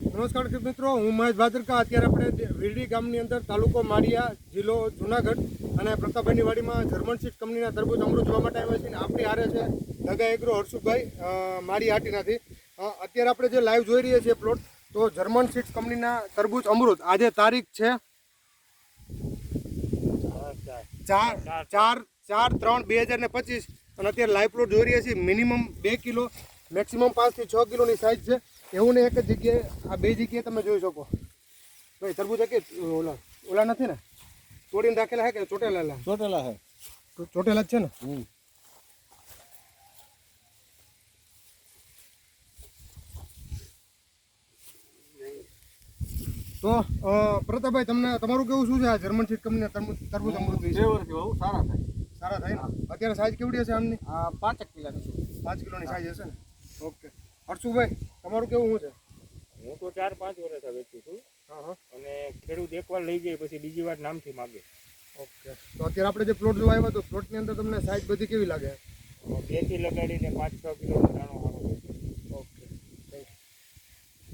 નમસ્કાર ખેડૂત મિત્રો, હું મહેશ ભાદરકા. અત્યારે આપણે વીરડી ગામની અંદર તાલુકો માળિયા, જિલ્લો જુનાગઢ અને પ્રતાપભાઈની વાડીમાં જર્મન સીડ કંપનીના તરબૂચ અમૃત જોવા માટે આવ્યા છીએ. આપણી હારે છે દગા એગ્રો હર્ષુભાઈ માળી હાટીનાથી. અત્યારે આપણે જે લાઈવ જોઈ રહ્યા છીએ પ્લોટ, તો જર્મન સીડ કંપનીના તરબૂચ અમૃત. આજે તારીખ છે 4/4/2025 અને અત્યારે લાઈવ પ્લોટ જોઈ રહ્યા છીએ. મિનિમમ 2 કિલો, મેક્સિમમ 5 થી 6 કિલોની સાઇઝ છે. એવું ને એક જ જગ્યાએ, આ બે જગ્યાએ તમે જોઈ શકો. ભાઈ તરબૂચ કે ઓલા નથી ને, તોડીને રાખેલા હે કે ચોટેલા? ચોટેલા હે, ચોટેલા જ છે ને. તો પ્રતાપભાઈ, તમારું કેવું શું છે આ જર્મન સીડ કંપનીના તરબૂચ અમૃત વિશે? 2 વર્ષથી બહુ સારા થાય ને? અત્યારે સાઇઝ કેવડી હશે આમની? 5 કિલોની છે. 5 કિલોની સાઇઝ હશે ને. ઓકે હર્ષુભાઈ, તમારું કેવું શું છે? હું તો 4-5 વર્ષ વેચું છું. અને ખેડૂત એકવાર લઈ જાય પછી બીજી વાર નામથી માગે. ઓકે, તો અત્યારે આપણે જે પ્લોટ જોવા આવ્યા તો પ્લોટની અંદર તમને સાઇઝ બધી કેવી લાગે? 2 થી લગાડીને 5-6 કિલોનો દાણો